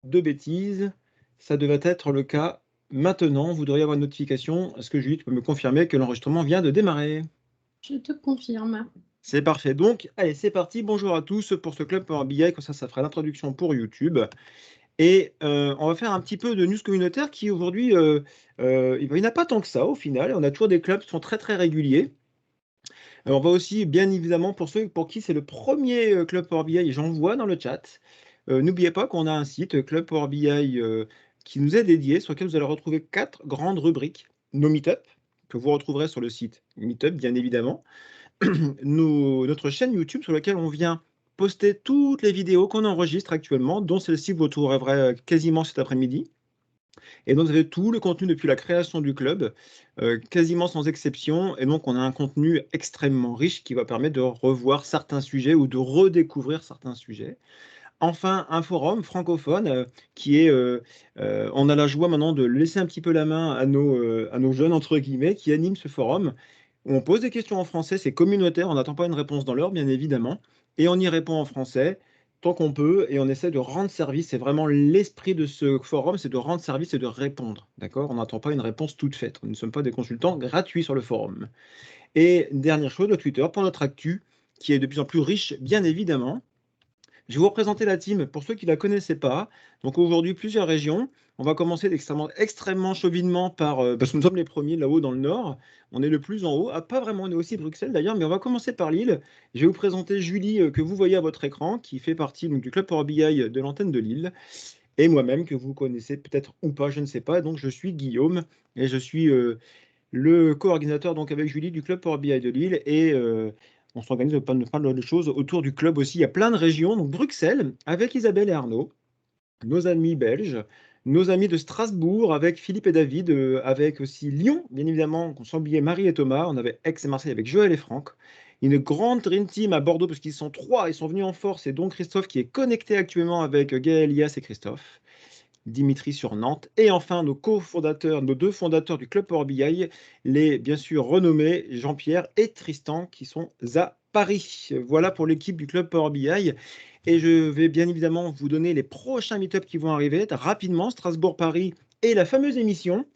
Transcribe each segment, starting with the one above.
de bêtises. Ça devrait être le cas maintenant. Vous devriez avoir une notification. Est-ce que Julie, tu peux me confirmer que l'enregistrement vient de démarrer? Je te confirme. C'est parfait. Donc, allez, c'est parti. Bonjour à tous pour ce Club Power BI. Comme ça fera l'introduction pour YouTube. Et on va faire un petit peu de news communautaire qui aujourd'hui, il n'y en a pas tant que ça au final. On a toujours des clubs qui sont très très réguliers. On va aussi, bien évidemment, pour ceux pour qui c'est le premier Club Power BI, j'en vois dans le chat. N'oubliez pas qu'on a un site Club Power BI qui nous est dédié, sur lequel vous allez retrouver 4 grandes rubriques. Nos meet-up, que vous retrouverez sur le site Meetup, bien évidemment. Notre chaîne YouTube, sur laquelle on vient poster toutes les vidéos qu'on enregistre actuellement, dont celle-ci vous retrouverez quasiment cet après-midi. Et donc, vous avez tout le contenu depuis la création du club, quasiment sans exception. Et donc, on a un contenu extrêmement riche qui va permettre de revoir certains sujets ou de redécouvrir certains sujets. Enfin, un forum francophone qui est, on a la joie maintenant de laisser un petit peu la main à nos jeunes, entre guillemets, qui animent ce forum. On pose des questions en français, c'est communautaire, on n'attend pas une réponse dans l'heure, bien évidemment, et on y répond en français tant qu'on peut, et on essaie de rendre service. C'est vraiment l'esprit de ce forum, c'est de rendre service et de répondre, d'accord? On n'attend pas une réponse toute faite. Nous ne sommes pas des consultants gratuits sur le forum. Et dernière chose, le Twitter, pour notre actu, qui est de plus en plus riche, bien évidemment. Je vais vous représenter la team pour ceux qui ne la connaissaient pas. Donc aujourd'hui, plusieurs régions. On va commencer extrêmement chauvinement parce que nous sommes les premiers là-haut dans le nord. On est le plus en haut. Ah, pas vraiment, on est aussi Bruxelles d'ailleurs, mais on va commencer par Lille. Je vais vous présenter Julie, que vous voyez à votre écran, qui fait partie donc, du Club Power BI de l'antenne de Lille. Et moi-même, que vous connaissez peut-être ou pas, je ne sais pas. Donc je suis Guillaume et je suis le co-organisateur donc avec Julie du Club Power BI de Lille. Et on s'organise pas mal de choses autour du club aussi. Il y a plein de régions. Donc Bruxelles avec Isabelle et Arnaud, nos amis belges, nos amis de Strasbourg avec Philippe et David, avec aussi Lyon, bien évidemment, sans oublier Marie et Thomas. On avait Aix et Marseille avec Joël et Franck. Une grande Dream Team à Bordeaux parce qu'ils sont 3, ils sont venus en force. Et donc Christophe qui est connecté actuellement avec Gaël, Elias et Christophe. Dimitri sur Nantes. Et enfin, nos cofondateurs, nos 2 fondateurs du Club Power BI, les bien sûr renommés Jean-Pierre et Tristan, qui sont à Paris. Voilà pour l'équipe du Club Power BI. Et je vais bien évidemment vous donner les prochains meet-ups qui vont arriver rapidement, Strasbourg-Paris et la fameuse émission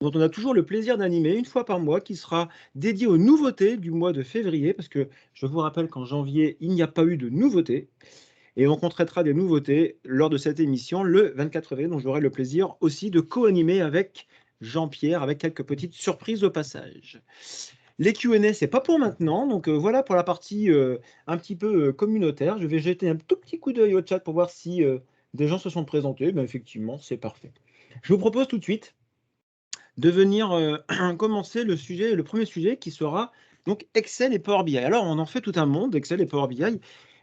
dont on a toujours le plaisir d'animer une fois par mois, qui sera dédiée aux nouveautés du mois de février, parce que je vous rappelle qu'en janvier, il n'y a pas eu de nouveautés. Et donc, on traitera des nouveautés lors de cette émission le 24 février, dont j'aurai le plaisir aussi de co-animer avec Jean-Pierre, avec quelques petites surprises au passage. Les Q&A, c'est pas pour maintenant, donc voilà pour la partie un petit peu communautaire. Je vais jeter un tout petit coup d'œil au chat pour voir si des gens se sont présentés. Ben, effectivement, c'est parfait. Je vous propose tout de suite de venir commencer le premier sujet qui sera donc Excel et Power BI. Alors, on en fait tout un monde, Excel et Power BI.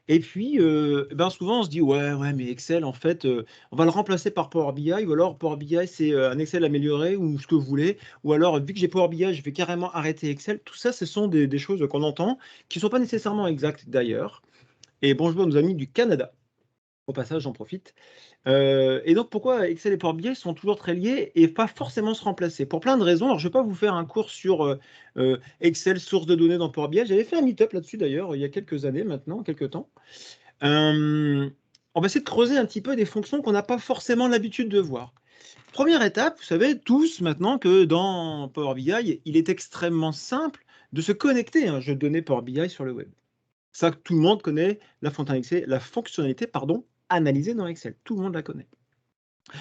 Et puis, ben souvent, on se dit, ouais, mais Excel, en fait, on va le remplacer par Power BI, ou alors Power BI, c'est un Excel amélioré, ou ce que vous voulez, ou alors, vu que j'ai Power BI, je vais carrément arrêter Excel. Tout ça, ce sont des choses qu'on entend, qui ne sont pas nécessairement exactes d'ailleurs. Et bonjour à nos amis du Canada. Au passage, j'en profite. Et donc, pourquoi Excel et Power BI sont toujours très liés et pas forcément se remplacer? Pour plein de raisons. Alors, je ne vais pas vous faire un cours sur Excel, source de données dans Power BI. J'avais fait un meet-up là-dessus d'ailleurs, il y a quelques années maintenant, quelques temps. On va essayer de creuser un petit peu des fonctions qu'on n'a pas forcément l'habitude de voir. Première étape, vous savez tous maintenant que dans Power BI, il est extrêmement simple de se connecter à un jeu de données Power BI sur le web. Ça, tout le monde connaît la fonctionnalité, analysée dans Excel. Tout le monde la connaît.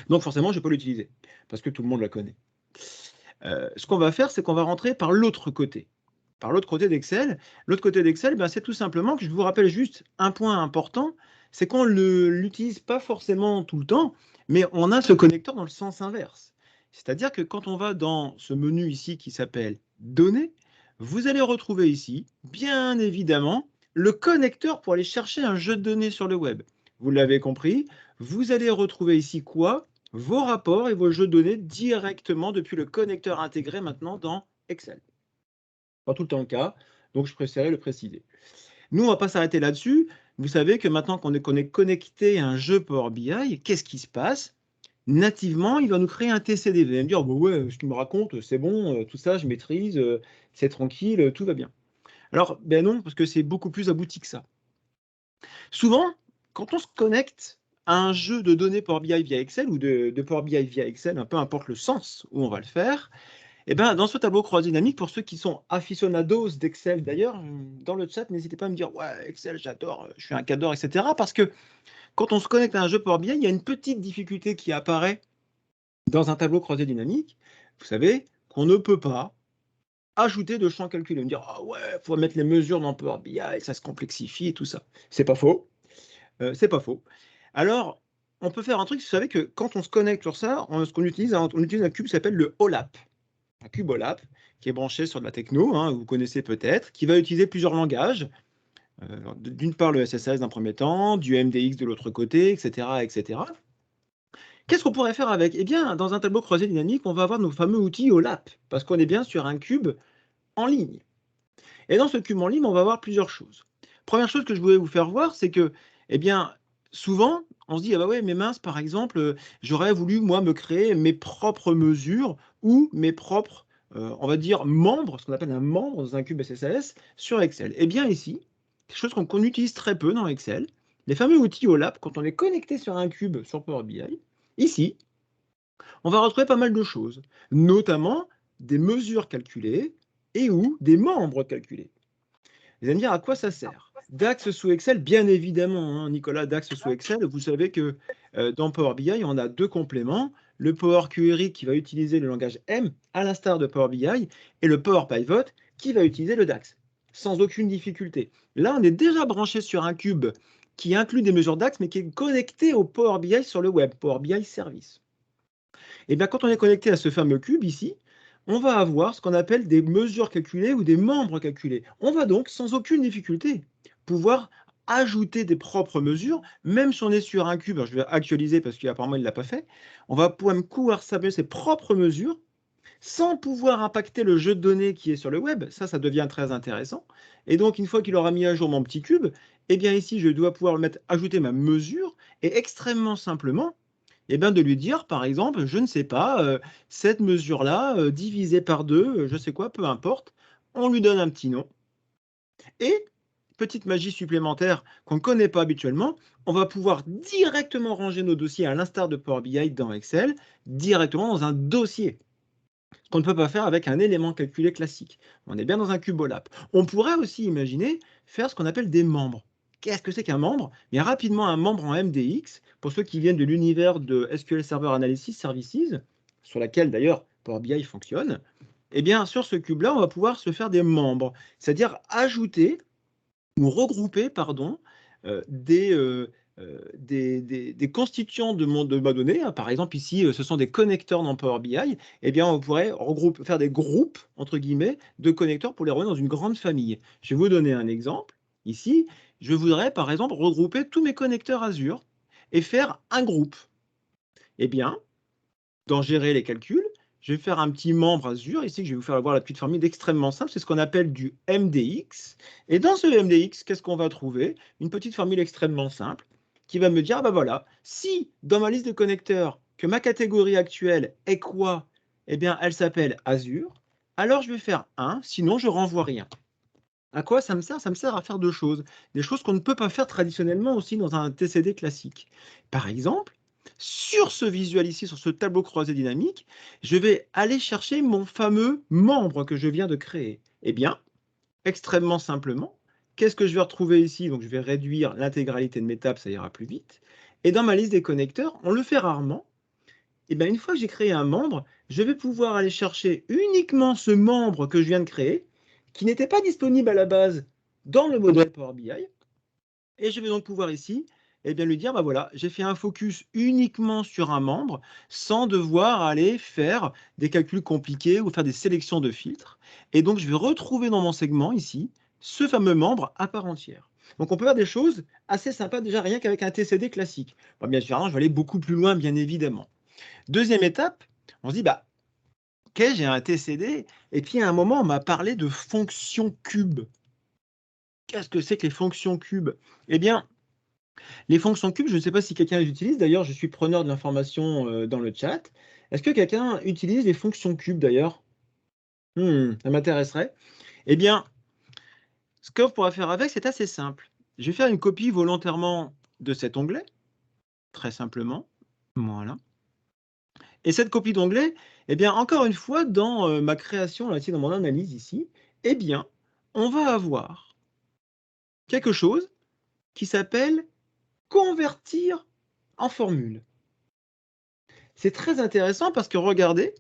Donc forcément, je peux l'utiliser parce que tout le monde la connaît. Ce qu'on va faire, c'est qu'on va rentrer par l'autre côté. Par l'autre côté d'Excel. L'autre côté d'Excel, ben, c'est tout simplement que je vous rappelle juste un point important, c'est qu'on ne l'utilise pas forcément tout le temps, mais on a ce connecteur dans le sens inverse. C'est-à-dire que quand on va dans ce menu ici qui s'appelle Données, vous allez retrouver ici, bien évidemment, le connecteur pour aller chercher un jeu de données sur le web. Vous l'avez compris, vous allez retrouver ici quoi? Vos rapports et vos jeux de données directement depuis le connecteur intégré maintenant dans Excel. Pas tout le temps le cas, donc je préférais le préciser. Nous, on ne va pas s'arrêter là-dessus. Vous savez que maintenant qu'on est connecté à un jeu Power BI, qu'est-ce qui se passe? Nativement, il va nous créer un TCD. Vous allez me dire, bah ouais, ce qu'il me raconte, c'est bon, tout ça, je maîtrise, c'est tranquille, tout va bien. Alors, ben non, parce que c'est beaucoup plus abouti que ça. Souvent, quand on se connecte un jeu de données Power BI via Excel ou de Power BI via Excel, peu importe le sens où on va le faire, et ben, dans ce tableau croisé dynamique, pour ceux qui sont aficionados d'Excel d'ailleurs, dans le chat, n'hésitez pas à me dire « Ouais, Excel, j'adore, je suis un cadre, etc. » Parce que quand on se connecte à un jeu Power BI, il y a une petite difficulté qui apparaît dans un tableau croisé dynamique. Vous savez qu'on ne peut pas ajouter de champs calculés. On me dire « Ah ouais, il faut mettre les mesures dans Power BI, ça se complexifie et tout ça. » C'est pas faux. C'est pas faux. Alors, on peut faire un truc, vous savez que quand on se connecte sur ça, on utilise un cube qui s'appelle le OLAP. Un cube OLAP qui est branché sur de la techno, vous connaissez peut-être, qui va utiliser plusieurs langages. D'une part, le SSS d'un premier temps, du MDX de l'autre côté, etc., etc. Qu'est-ce qu'on pourrait faire avec? Eh bien, dans un tableau croisé dynamique, on va avoir nos fameux outils OLAP, parce qu'on est bien sur un cube en ligne. Et dans ce cube en ligne, on va voir plusieurs choses. Première chose que je voulais vous faire voir, c'est que, eh bien, souvent, on se dit, ah bah ouais, mais mince, par exemple, j'aurais voulu, moi, me créer mes propres mesures ou mes propres, on va dire, membres, ce qu'on appelle un membre dans un cube SSAS sur Excel. Eh bien, ici, quelque chose qu'on utilise très peu dans Excel, les fameux outils OLAP, quand on est connecté sur un cube sur Power BI, ici, on va retrouver pas mal de choses, notamment des mesures calculées et ou des membres calculés. Vous allez me dire à quoi ça sert? DAX sous Excel, bien évidemment, Nicolas, DAX sous Excel, vous savez que dans Power BI, on a deux compléments, le Power Query qui va utiliser le langage M, à l'instar de Power BI, et le Power Pivot qui va utiliser le DAX, sans aucune difficulté. Là, on est déjà branché sur un cube qui inclut des mesures DAX, mais qui est connecté au Power BI sur le web, Power BI Service. Et bien, quand on est connecté à ce fameux cube ici, on va avoir ce qu'on appelle des mesures calculées ou des membres calculés. On va donc, sans aucune difficulté, pouvoir ajouter des propres mesures, même si on est sur un cube. Alors, je vais actualiser parce qu'apparemment, il ne l'a pas fait. On va pouvoir s'appeler ses propres mesures sans pouvoir impacter le jeu de données qui est sur le web. Ça devient très intéressant. Et donc, une fois qu'il aura mis à jour mon petit cube, eh bien ici, je dois pouvoir ajouter ma mesure et extrêmement simplement, eh bien, de lui dire, par exemple, je ne sais pas, cette mesure-là, divisée par 2, je sais quoi, peu importe, on lui donne un petit nom. Et, petite magie supplémentaire qu'on ne connaît pas habituellement, on va pouvoir directement ranger nos dossiers à l'instar de Power BI dans Excel, directement dans un dossier. Ce qu'on ne peut pas faire avec un élément calculé classique. On est bien dans un cube OLAP. On pourrait aussi imaginer faire ce qu'on appelle des membres. Qu'est-ce que c'est qu'un membre? Bien rapidement, un membre en MDX, pour ceux qui viennent de l'univers de SQL Server Analysis Services, sur laquelle d'ailleurs Power BI fonctionne, eh bien sur ce cube-là, on va pouvoir se faire des membres, c'est-à-dire ajouter ou regrouper, pardon, des constituants de ma donnée. Par exemple, ici, ce sont des connecteurs dans Power BI. Eh bien, on pourrait faire des groupes, entre guillemets, de connecteurs pour les remettre dans une grande famille. Je vais vous donner un exemple. Ici, je voudrais, par exemple, regrouper tous mes connecteurs Azure et faire un groupe. Eh bien, dans gérer les calculs, je vais faire un petit membre Azure, ici que je vais vous faire voir la petite formule extrêmement simple, c'est ce qu'on appelle du MDX. Et dans ce MDX, qu'est-ce qu'on va trouver? Une petite formule extrêmement simple qui va me dire, ah ben voilà, si dans ma liste de connecteurs, que ma catégorie actuelle est quoi? Eh bien, elle s'appelle Azure, alors je vais faire 1, sinon je renvoie rien. À quoi ça me sert? Ça me sert à faire deux choses. Des choses qu'on ne peut pas faire traditionnellement aussi dans un TCD classique. Par exemple, sur ce visuel ici, sur ce tableau croisé dynamique, je vais aller chercher mon fameux membre que je viens de créer. Eh bien, extrêmement simplement, qu'est-ce que je vais retrouver ici? Donc, je vais réduire l'intégralité de mes tables, ça ira plus vite. Et dans ma liste des connecteurs, on le fait rarement. Eh bien, une fois que j'ai créé un membre, je vais pouvoir aller chercher uniquement ce membre que je viens de créer, qui n'était pas disponible à la base dans le modèle Power BI. Et je vais donc pouvoir ici lui dire, bah voilà, j'ai fait un focus uniquement sur un membre sans devoir aller faire des calculs compliqués ou faire des sélections de filtres. Et donc, je vais retrouver dans mon segment ici ce fameux membre à part entière. Donc, on peut faire des choses assez sympas déjà rien qu'avec un TCD classique. Bon, bien sûr, je vais aller beaucoup plus loin, bien évidemment. Deuxième étape, on se dit, bah, ok, j'ai un TCD, et puis à un moment, on m'a parlé de fonctions cubes. Qu'est-ce que c'est que les fonctions cubes? Eh bien, les fonctions cubes, je ne sais pas si quelqu'un les utilise, d'ailleurs, je suis preneur de l'information dans le chat. Est-ce que quelqu'un utilise les fonctions cubes, d'ailleurs? Ça m'intéresserait. Eh bien, ce qu'on pourra faire avec, c'est assez simple. Je vais faire une copie volontairement de cet onglet. très simplement. Voilà. Et cette copie d'onglet, eh bien, encore une fois, dans ma création, là, ici, dans mon analyse ici, eh bien, on va avoir quelque chose qui s'appelle convertir en formule. C'est très intéressant parce que regardez,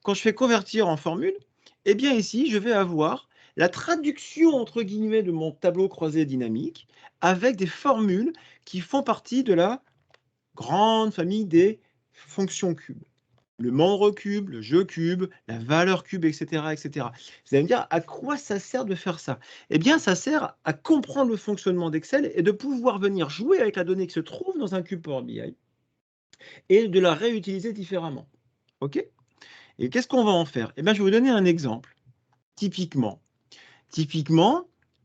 quand je fais convertir en formule, eh bien ici, je vais avoir la traduction entre guillemets de mon tableau croisé dynamique avec des formules qui font partie de la grande famille des fonctions cubes. Le membre cube, le jeu cube, la valeur cube, etc., etc. Vous allez me dire, à quoi ça sert de faire ça? Eh bien, ça sert à comprendre le fonctionnement d'Excel et de pouvoir venir jouer avec la donnée qui se trouve dans un cube Power BI et de la réutiliser différemment. OK? Et qu'est-ce qu'on va en faire? Eh bien, je vais vous donner un exemple. Typiquement,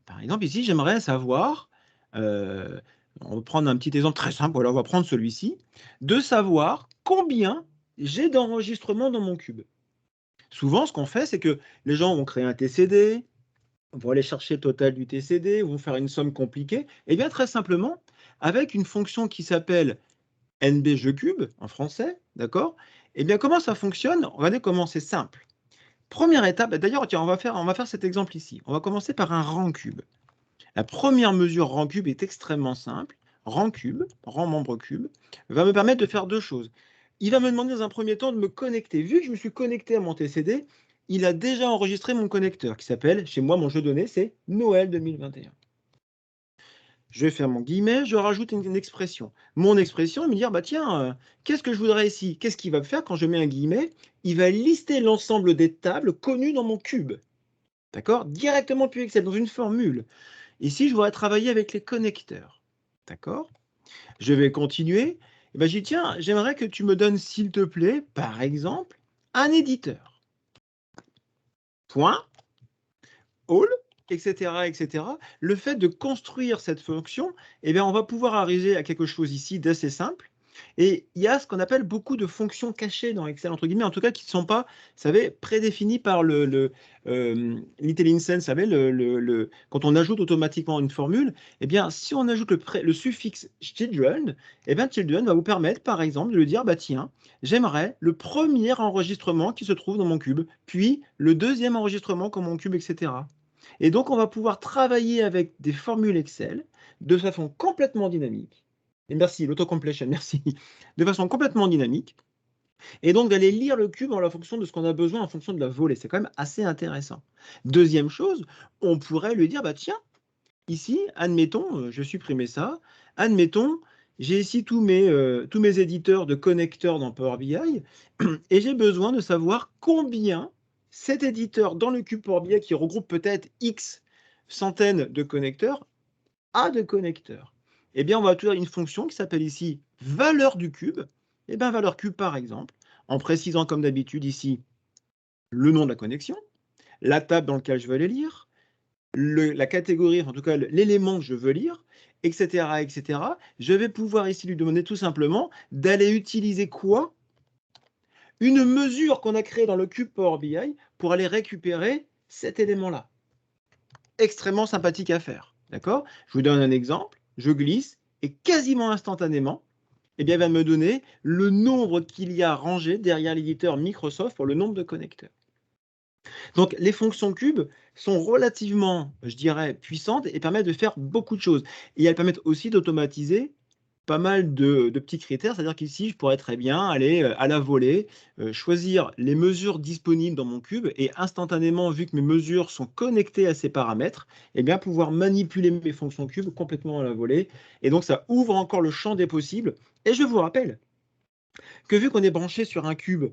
par exemple, ici, j'aimerais savoir, on va prendre un petit exemple très simple, voilà, on va prendre celui-ci, de savoir combien j'ai d'enregistrements dans mon cube. Souvent, ce qu'on fait, c'est que les gens vont créer un TCD, vont aller chercher le total du TCD, vont faire une somme compliquée. Et bien, très simplement, avec une fonction qui s'appelle NBJeCube, en français, d'accord? Eh bien, comment ça fonctionne? Regardez comment c'est simple. Première étape, d'ailleurs, tiens, on va faire cet exemple ici. On va commencer par un rang cube. La première mesure rang cube est extrêmement simple. Rang cube, rang membre cube, va me permettre de faire deux choses. Il va me demander dans un premier temps de me connecter. Vu que je me suis connecté à mon TCD, il a déjà enregistré mon connecteur qui s'appelle, chez moi, mon jeu de données, c'est Noël 2021. Je vais faire mon guillemet, je rajoute une expression. Mon expression, il me dire, bah tiens, qu'est-ce que je voudrais ici? Qu'est-ce qu'il va me faire quand je mets un guillemet? Il va lister l'ensemble des tables connues dans mon cube. D'accord? Directement depuis Excel, dans une formule. Ici, je voudrais travailler avec les connecteurs. D'accord? Je vais continuer. Et ben, j'ai dit, tiens, j'aimerais que tu me donnes, s'il te plaît, par exemple, un éditeur. Point, all, etc., etc. Le fait de construire cette fonction, eh bien, on va pouvoir arriver à quelque chose ici d'assez simple. Et il y a ce qu'on appelle beaucoup de fonctions cachées dans Excel, entre guillemets, en tout cas qui ne sont pas, vous savez, prédéfinies par l'IntelliSense, vous savez, quand on ajoute automatiquement une formule, eh bien, si on ajoute le suffixe children, eh bien, children va vous permettre, par exemple, de lui dire, bah tiens, j'aimerais le premier enregistrement qui se trouve dans mon cube, puis le deuxième enregistrement comme mon cube, etc. Et donc, on va pouvoir travailler avec des formules Excel de façon complètement dynamique. Et merci, l'autocompletion, merci. De façon complètement dynamique. Et donc, d'aller lire le cube en la fonction de ce qu'on a besoin, en fonction de la volée. C'est quand même assez intéressant. Deuxième chose, on pourrait lui dire, bah tiens, ici, admettons, je supprimais ça, admettons, j'ai ici tous mes éditeurs de connecteurs dans Power BI, et j'ai besoin de savoir combien cet éditeur dans le cube Power BI qui regroupe peut-être X centaines de connecteurs a de connecteurs. Eh bien, on va trouver une fonction qui s'appelle ici valeur du cube. Eh bien, valeur cube, par exemple, en précisant comme d'habitude ici le nom de la connexion, la table dans laquelle je veux aller lire, la catégorie, en tout cas l'élément que je veux lire, etc., etc. Je vais pouvoir ici lui demander tout simplement d'aller utiliser quoi? Une mesure qu'on a créée dans le cube Power BI pour aller récupérer cet élément-là. Extrêmement sympathique à faire. D'accord? Je vous donne un exemple. Je glisse et quasiment instantanément, eh bien, il va me donner le nombre qu'il y a rangé derrière l'éditeur Microsoft pour le nombre de connecteurs. Donc, les fonctions cubes sont relativement, je dirais, puissantes et permettent de faire beaucoup de choses. Et elles permettent aussi d'automatiser pas mal de petits critères, c'est-à-dire qu'ici, je pourrais très bien aller à la volée, choisir les mesures disponibles dans mon cube et instantanément, vu que mes mesures sont connectées à ces paramètres, eh bien, pouvoir manipuler mes fonctions cubes complètement à la volée. Et donc, ça ouvre encore le champ des possibles. Et je vous rappelle que vu qu'on est branché sur un cube,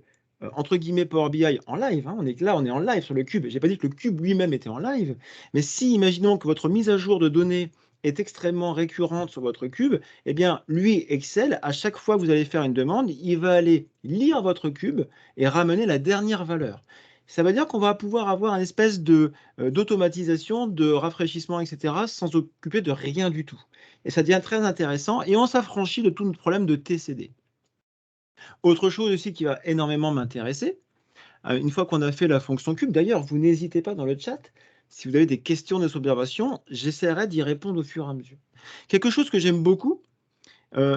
entre guillemets Power BI en live, hein, on est là, on est en live sur le cube. Je n'ai pas dit que le cube lui-même était en live, mais si, imaginons que votre mise à jour de données est extrêmement récurrente sur votre cube, eh bien, lui, Excel, à chaque fois que vous allez faire une demande, il va aller lire votre cube et ramener la dernière valeur. Ça veut dire qu'on va pouvoir avoir une espèce d'automatisation, de rafraîchissement, etc., sans s'occuper de rien du tout. Et ça devient très intéressant et on s'affranchit de tout notre problème de TCD. Autre chose aussi qui va énormément m'intéresser, une fois qu'on a fait la fonction cube, d'ailleurs, vous n'hésitez pas dans le chat, si vous avez des questions, des observations, j'essaierai d'y répondre au fur et à mesure. Quelque chose que j'aime beaucoup,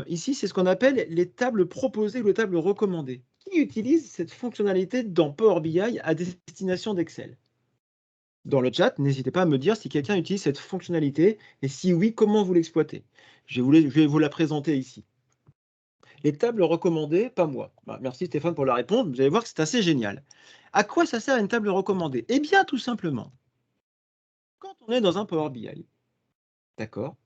Ici, c'est ce qu'on appelle les tables proposées ou les tables recommandées. Qui utilise cette fonctionnalité dans Power BI à destination d'Excel? Dans le chat, n'hésitez pas à me dire si quelqu'un utilise cette fonctionnalité et si oui, comment vous l'exploitez. Je vais vous la présenter ici. Les tables recommandées, pas moi. Bah, merci Stéphane pour la réponse. Vous allez voir que c'est assez génial. À quoi ça sert une table recommandée? Eh bien, tout simplement, quand on est dans un Power BI, d'accord,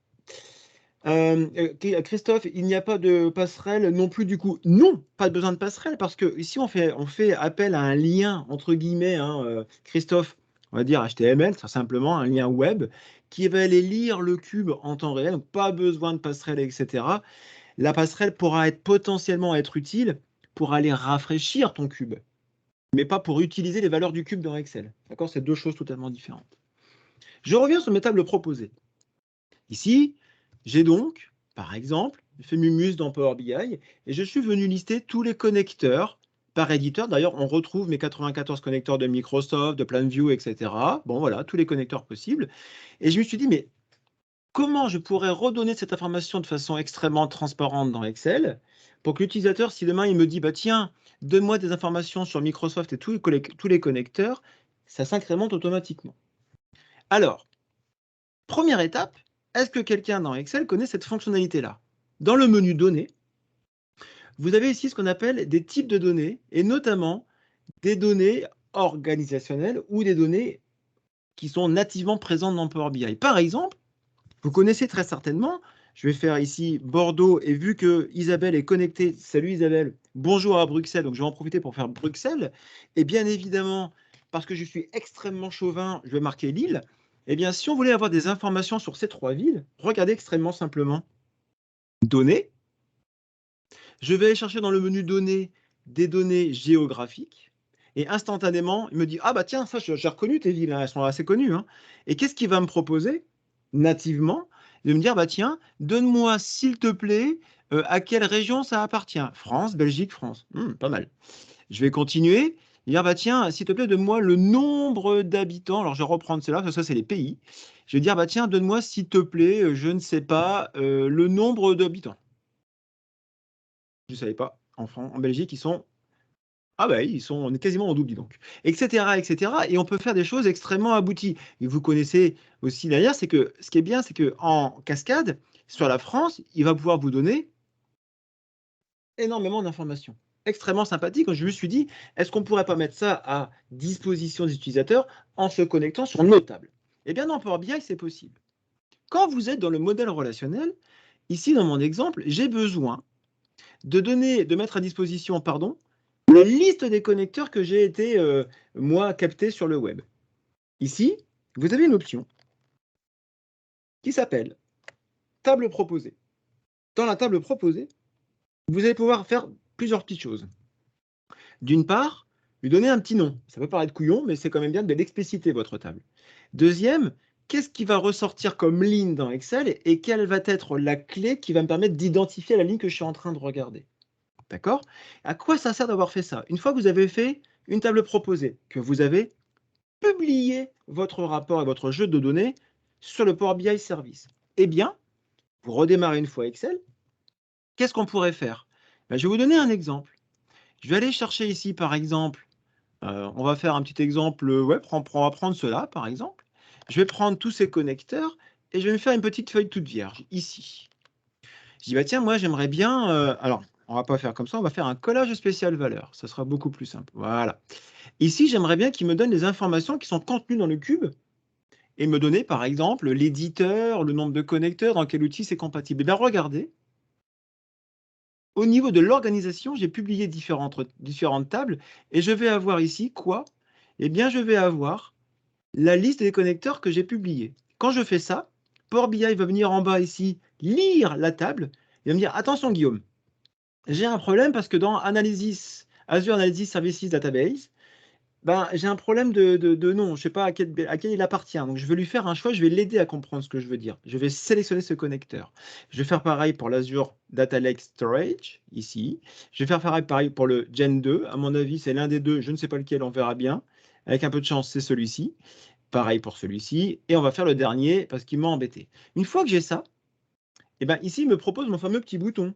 Christophe, il n'y a pas de passerelle non plus du coup. Non, pas besoin de passerelle parce que ici on fait appel à un lien entre guillemets, hein, Christophe, on va dire HTML, tout simplement un lien web qui va aller lire le cube en temps réel. Donc pas besoin de passerelle, etc. La passerelle pourra potentiellement être utile pour aller rafraîchir ton cube, mais pas pour utiliser les valeurs du cube dans Excel. D'accord, c'est deux choses totalement différentes. Je reviens sur mes tables proposées. Ici, j'ai donc, par exemple, fait Mumus dans Power BI et je suis venu lister tous les connecteurs par éditeur. D'ailleurs, on retrouve mes 94 connecteurs de Microsoft, de PlanView, etc. Bon, voilà, tous les connecteurs possibles. Et je me suis dit, mais comment je pourrais redonner cette information de façon extrêmement transparente dans Excel pour que l'utilisateur, si demain il me dit, bah tiens, donne-moi des informations sur Microsoft et tous les connecteurs, ça s'incrémente automatiquement. Alors, première étape, est-ce que quelqu'un dans Excel connaît cette fonctionnalité-là? Dans le menu Données, vous avez ici ce qu'on appelle des types de données, et notamment des données organisationnelles ou des données qui sont nativement présentes dans Power BI. Par exemple, vous connaissez très certainement, je vais faire ici Bordeaux, et vu que Isabelle est connectée, salut Isabelle, bonjour à Bruxelles, donc je vais en profiter pour faire Bruxelles, et bien évidemment, parce que je suis extrêmement chauvin, je vais marquer Lille. Eh bien, si on voulait avoir des informations sur ces trois villes, regardez extrêmement simplement. Données. Je vais aller chercher dans le menu Données des données géographiques. Et instantanément, il me dit, ah bah tiens, ça, j'ai reconnu tes villes, hein, elles sont assez connues. Hein. Et qu'est-ce qu'il va me proposer nativement? De me dire, bah tiens, donne-moi s'il te plaît, à quelle région ça appartient? France, Belgique, France. Pas mal. Je vais continuer. Dire, bah tiens, s'il te plaît, donne-moi le nombre d'habitants. Alors, je vais reprendre cela, parce que ça, c'est les pays. Je vais dire, bah tiens, donne-moi, s'il te plaît, je ne sais pas, le nombre d'habitants. Je ne savais pas. En Belgique, ils sont. Ah bah, on est quasiment en double, dis donc. Etc., etc. Et on peut faire des choses extrêmement abouties. Et vous connaissez aussi derrière, c'est que ce qui est bien, c'est qu'en cascade, sur la France, il va pouvoir vous donner énormément d'informations. Extrêmement sympathique. Je me suis dit, est-ce qu'on ne pourrait pas mettre ça à disposition des utilisateurs en se connectant sur nos tables? Eh bien, dans Power BI, c'est possible. Quand vous êtes dans le modèle relationnel, ici, dans mon exemple, j'ai besoin de mettre à disposition, pardon, la liste des connecteurs que j'ai été, moi, capté sur le web. Ici, vous avez une option qui s'appelle table proposée. Dans la table proposée, vous allez pouvoir faire plusieurs petites choses. D'une part, lui donner un petit nom. Ça peut paraître couillon, mais c'est quand même bien de l'expliciter, votre table. Deuxième, qu'est-ce qui va ressortir comme ligne dans Excel et quelle va être la clé qui va me permettre d'identifier la ligne que je suis en train de regarder. D'accord? À quoi ça sert d'avoir fait ça? Une fois que vous avez fait une table proposée, que vous avez publié votre rapport et votre jeu de données sur le Power BI Service, eh bien, vous redémarrez une fois Excel. Qu'est-ce qu'on pourrait faire? Ben, je vais vous donner un exemple. Je vais aller chercher ici, par exemple, on va faire un petit exemple web, on va prendre cela, par exemple. Je vais prendre tous ces connecteurs et je vais me faire une petite feuille toute vierge, ici. Je dis, bah tiens, moi, j'aimerais bien... alors, on va pas faire comme ça, on va faire un collage spécial valeur. Ça sera beaucoup plus simple. Voilà. Ici, j'aimerais bien qu'il me donne les informations qui sont contenues dans le cube et me donner, par exemple, l'éditeur, le nombre de connecteurs, dans quel outil c'est compatible. Eh bien, regardez. Au niveau de l'organisation, j'ai publié différentes tables et je vais avoir ici quoi? Eh bien, je vais avoir la liste des connecteurs que j'ai publiés. Quand je fais ça, Power BI va venir en bas ici, lire la table et va me dire, attention Guillaume, j'ai un problème parce que dans Azure Analysis Services Database, ben, j'ai un problème de nom. Je ne sais pas à quel il appartient. Donc, je vais lui faire un choix. Je vais l'aider à comprendre ce que je veux dire. Je vais sélectionner ce connecteur. Je vais faire pareil pour l'Azure Data Lake Storage, ici. Je vais faire pareil pour le Gen 2. À mon avis, c'est l'un des deux. Je ne sais pas lequel, on verra bien. Avec un peu de chance, c'est celui-ci. Pareil pour celui-ci. Et on va faire le dernier parce qu'il m'a embêté. Une fois que j'ai ça, Et bien ici, il me propose mon fameux petit bouton.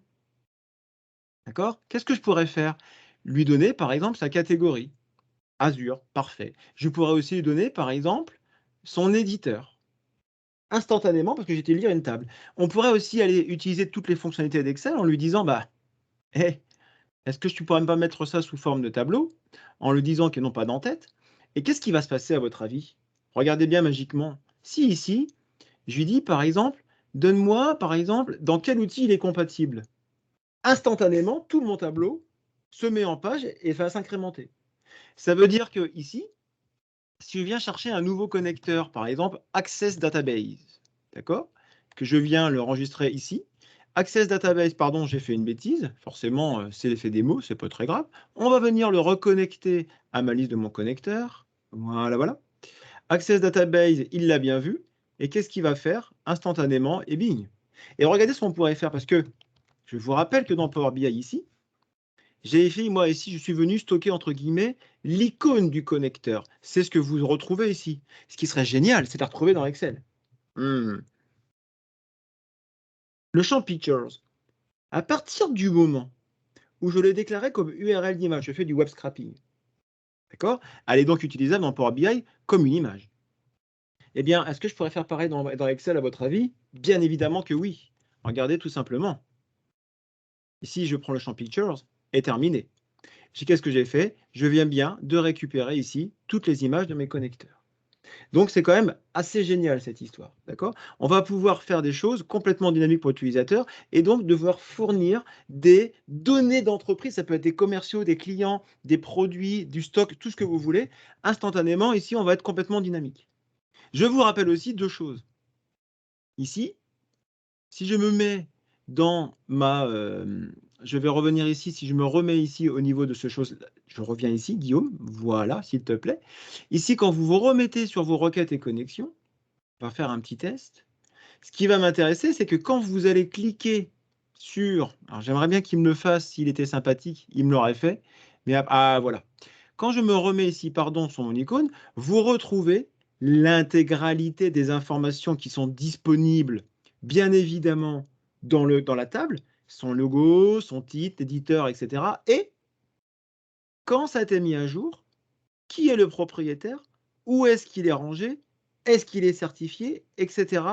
D'accord? Qu'est-ce que je pourrais faire? Lui donner, par exemple, sa catégorie. Azure, parfait. Je pourrais aussi lui donner, par exemple, son éditeur. Instantanément, parce que j'étais lire une table. On pourrait aussi aller utiliser toutes les fonctionnalités d'Excel en lui disant, bah, hey, est-ce que tu pourrais pas mettre ça sous forme de tableau? En lui disant qu'ils n'ont pas d'en-tête. Et qu'est-ce qui va se passer à votre avis? Regardez bien magiquement. Si ici, je lui dis, par exemple, donne-moi, par exemple, dans quel outil il est compatible. Instantanément, tout mon tableau se met en page et va s'incrémenter. Ça veut dire que ici, si je viens chercher un nouveau connecteur, par exemple Access Database, d'accord, que je viens le enregistrer ici, Access Database, pardon, j'ai fait une bêtise, forcément c'est l'effet démo, c'est pas très grave. On va venir le reconnecter à ma liste de mon connecteur. Voilà, voilà. Access Database, il l'a bien vu. Et qu'est-ce qu'il va faire? Instantanément, et bing. Et regardez ce qu'on pourrait faire, parce que je vous rappelle que dans Power BI ici, j'ai fait, moi ici, je suis venu stocker, entre guillemets, l'icône du connecteur. C'est ce que vous retrouvez ici. Ce qui serait génial, c'est à retrouver dans Excel. Le champ Pictures, à partir du moment où je l'ai déclaré comme URL d'image, je fais du web scrapping, d'accord? Elle est donc utilisable dans Power BI comme une image. Eh bien, est-ce que je pourrais faire pareil dans Excel, à votre avis? Bien évidemment que oui. Regardez tout simplement. Ici, je prends le champ Pictures et terminé. Qu'est-ce que j'ai fait? Je viens bien de récupérer ici toutes les images de mes connecteurs. Donc, c'est quand même assez génial cette histoire. D'accord? On va pouvoir faire des choses complètement dynamiques pour l'utilisateur et donc devoir fournir des données d'entreprise. Ça peut être des commerciaux, des clients, des produits, du stock, tout ce que vous voulez. Instantanément, ici, on va être complètement dynamique. Je vous rappelle aussi deux choses. Ici, si je me mets dans ma... je vais revenir ici, si je me remets ici au niveau de ce chose, je reviens ici, Guillaume, voilà, s'il te plaît. Ici, quand vous vous remettez sur vos requêtes et connexions, on va faire un petit test. Ce qui va m'intéresser, c'est que quand vous allez cliquer sur... Alors, j'aimerais bien qu'il me le fasse, s'il était sympathique, il me l'aurait fait. Mais voilà. Quand je me remets ici, pardon, sur mon icône, vous retrouvez l'intégralité des informations qui sont disponibles, bien évidemment, dans la table, son logo, son titre, éditeur, etc. Et quand ça a été mis à jour, qui est le propriétaire, où est-ce qu'il est rangé, est-ce qu'il est certifié, etc.,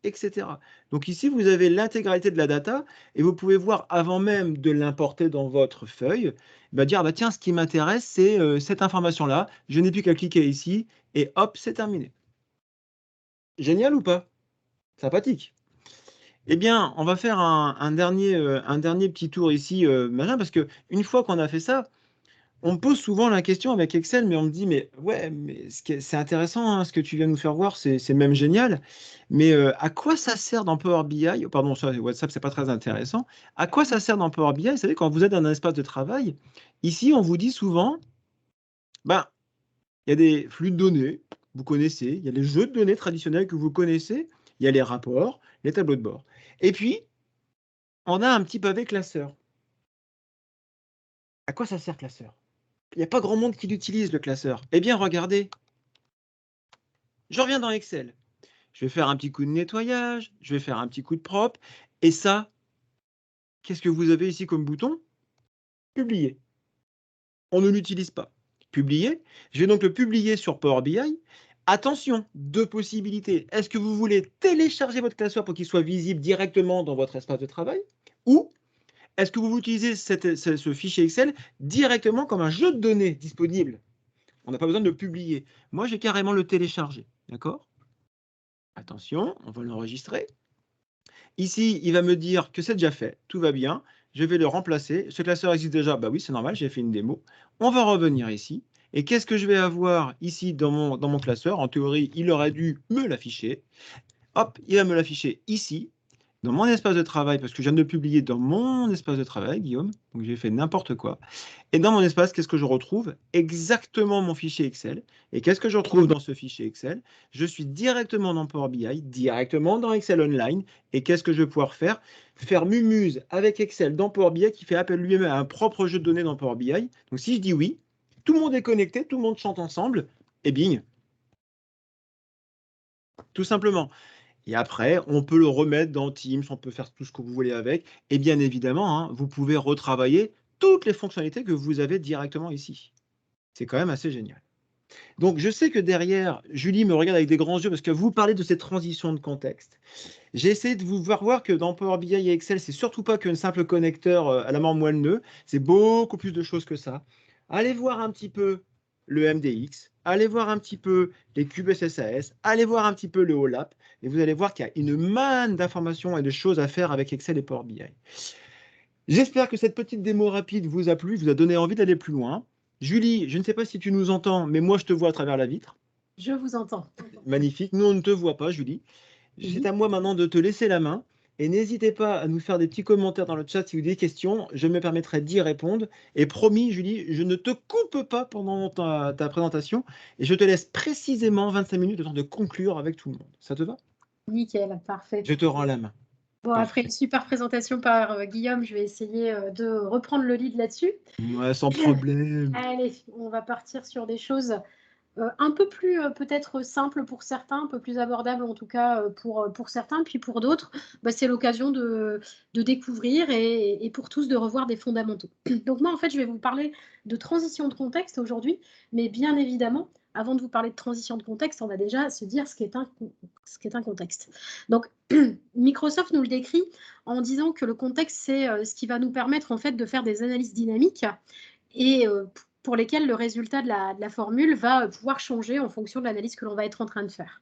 etc. Donc ici, vous avez l'intégralité de la data et vous pouvez voir avant même de l'importer dans votre feuille, dire, bah, tiens, ce qui m'intéresse, c'est cette information-là, je n'ai plus qu'à cliquer ici et hop, c'est terminé. Génial ou pas? Sympathique. Eh bien, on va faire un dernier petit tour ici, machin, parce que une fois qu'on a fait ça, on me pose souvent la question avec Excel, mais on me dit, mais ouais, mais c'est intéressant hein, ce que tu viens de nous faire voir, c'est même génial. Mais à quoi ça sert dans Power BI? Pardon, ça, WhatsApp, c'est pas très intéressant. À quoi ça sert dans Power BI? Vous savez, quand vous êtes dans un espace de travail, ici, on vous dit souvent, ben, il y a des flux de données, vous connaissez, il y a les jeux de données traditionnels que vous connaissez, il y a les rapports, les tableaux de bord. Et puis, on a un petit pavé classeur. À quoi ça sert, classeur? Il n'y a pas grand monde qui l'utilise, le classeur. Eh bien, regardez, je reviens dans Excel. Je vais faire un petit coup de nettoyage, je vais faire un petit coup de propre. Et ça, qu'est-ce que vous avez ici comme bouton? Publier. On ne l'utilise pas. Publier. Je vais donc le publier sur Power BI. Attention, deux possibilités. Est-ce que vous voulez télécharger votre classeur pour qu'il soit visible directement dans votre espace de travail? Ou est-ce que vous utilisez ce fichier Excel directement comme un jeu de données disponible? On n'a pas besoin de le publier. Moi, j'ai carrément le téléchargé. D'accord? Attention, on va l'enregistrer. Ici, il va me dire que c'est déjà fait, tout va bien. Je vais le remplacer. Ce classeur existe déjà, bah oui, c'est normal, j'ai fait une démo. On va revenir ici. Et qu'est-ce que je vais avoir ici dans mon classeur? En théorie, il aurait dû me l'afficher. Hop, il va me l'afficher ici, dans mon espace de travail, parce que je viens de le publier dans mon espace de travail, Guillaume. Donc j'ai fait n'importe quoi. Et dans mon espace, qu'est-ce que je retrouve? Exactement mon fichier Excel. Et qu'est-ce que je retrouve dans ce fichier Excel? Je suis directement dans Power BI, directement dans Excel Online. Et qu'est-ce que je vais pouvoir faire? Faire mumuse avec Excel dans Power BI qui fait appel lui-même à un propre jeu de données dans Power BI. Donc si je dis oui, tout le monde est connecté, tout le monde chante ensemble, et bing, tout simplement. Et après, on peut le remettre dans Teams, on peut faire tout ce que vous voulez avec. Et bien évidemment, hein, vous pouvez retravailler toutes les fonctionnalités que vous avez directement ici. C'est quand même assez génial. Donc, je sais que derrière, Julie me regarde avec des grands yeux parce que vous parlez de ces transitions de contexte. J'ai essayé de vous faire voir que dans Power BI et Excel, c'est surtout pas qu'un simple connecteur à la main moelle-nœud, c'est beaucoup plus de choses que ça. Allez voir un petit peu le MDX, allez voir un petit peu les cubes SSAS, allez voir un petit peu le OLAP, et vous allez voir qu'il y a une manne d'informations et de choses à faire avec Excel et Power BI. J'espère que cette petite démo rapide vous a plu, vous a donné envie d'aller plus loin. Julie, je ne sais pas si tu nous entends, mais moi je te vois à travers la vitre. Je vous entends. Magnifique. Nous, on ne te voit pas, Julie. C'est à moi maintenant de te laisser la main. Et n'hésitez pas à nous faire des petits commentaires dans le chat si vous avez des questions. Je me permettrai d'y répondre. Et promis, Julie, je ne te coupe pas pendant ta présentation. Et je te laisse précisément 25 minutes le temps de conclure avec tout le monde. Ça te va? Nickel, parfait. Je te rends la main. Bon, après une super présentation par Guillaume, je vais essayer de reprendre le lead là-dessus. Ouais, sans problème. Allez, on va partir sur des choses un peu plus peut-être simples pour certains, un peu plus abordables en tout cas pour certains, puis pour d'autres, bah, c'est l'occasion de découvrir et pour tous de revoir des fondamentaux. Donc moi, en fait, je vais vous parler de transition de contexte aujourd'hui, mais bien évidemment, avant de vous parler de transition de contexte, on va déjà se dire ce qu'est un contexte. Donc, Microsoft nous le décrit en disant que le contexte, c'est ce qui va nous permettre en fait de faire des analyses dynamiques et pour lesquelles le résultat de la formule va pouvoir changer en fonction de l'analyse que l'on va être en train de faire.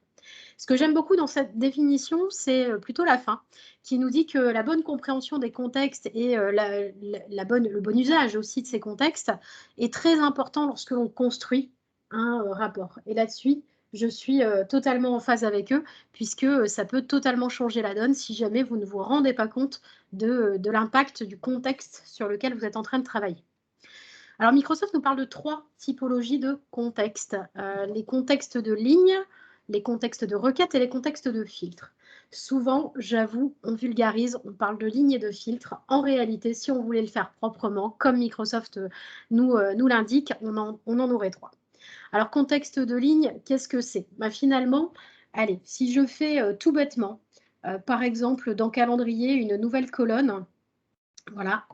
Ce que j'aime beaucoup dans cette définition, c'est plutôt la fin, qui nous dit que la bonne compréhension des contextes et le bon usage aussi de ces contextes est très important lorsque l'on construit un rapport. Et là-dessus, je suis totalement en phase avec eux, puisque ça peut totalement changer la donne si jamais vous ne vous rendez pas compte de l'impact du contexte sur lequel vous êtes en train de travailler. Alors, Microsoft nous parle de 3 typologies de contextes. Les contextes de ligne, les contextes de requête et les contextes de filtre. Souvent, j'avoue, on vulgarise, on parle de ligne et de filtre. En réalité, si on voulait le faire proprement, comme Microsoft nous l'indique, on en aurait 3. Alors, contexte de ligne, qu'est-ce que c'est? Finalement, allez, si je fais tout bêtement, par exemple, dans calendrier, une nouvelle colonne, voilà.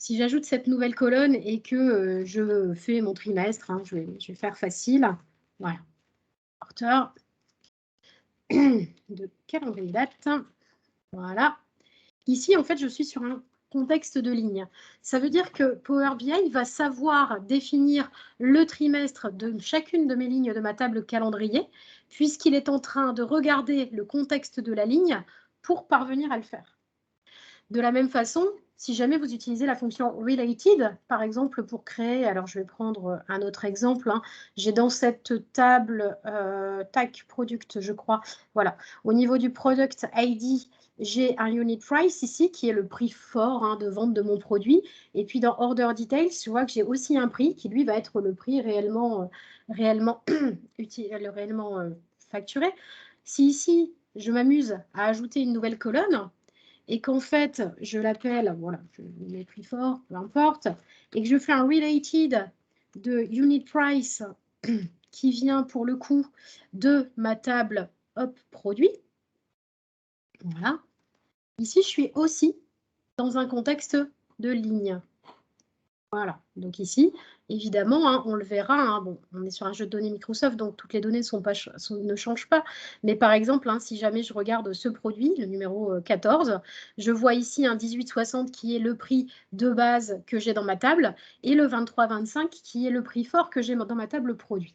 Si j'ajoute cette nouvelle colonne et que je fais mon trimestre, hein, je vais faire facile. Voilà. Porteur de calendrier date. Voilà. Ici, en fait, je suis sur un contexte de ligne. Ça veut dire que Power BI va savoir définir le trimestre de chacune de mes lignes de ma table calendrier, puisqu'il est en train de regarder le contexte de la ligne pour parvenir à le faire. De la même façon, si jamais vous utilisez la fonction related, par exemple, pour créer, alors je vais prendre un autre exemple, hein, j'ai dans cette table TAC Product, je crois, voilà, au niveau du Product ID, j'ai un unit price ici, qui est le prix fort hein, de vente de mon produit, et puis dans Order Details, je vois que j'ai aussi un prix qui, lui, va être le prix réellement facturé. Si ici, je m'amuse à ajouter une nouvelle colonne, et qu'en fait, je l'appelle, voilà, je mets plus fort, peu importe, et que je fais un related de unit price qui vient pour le coup de ma table hop produit. Voilà. Ici, je suis aussi dans un contexte de ligne. Voilà, donc ici, évidemment, hein, on le verra, hein, bon, on est sur un jeu de données Microsoft, donc toutes les données ne changent pas. Mais par exemple, hein, si jamais je regarde ce produit, le numéro 14, je vois ici un 18,60 qui est le prix de base que j'ai dans ma table et le 23,25 qui est le prix fort que j'ai dans ma table produit.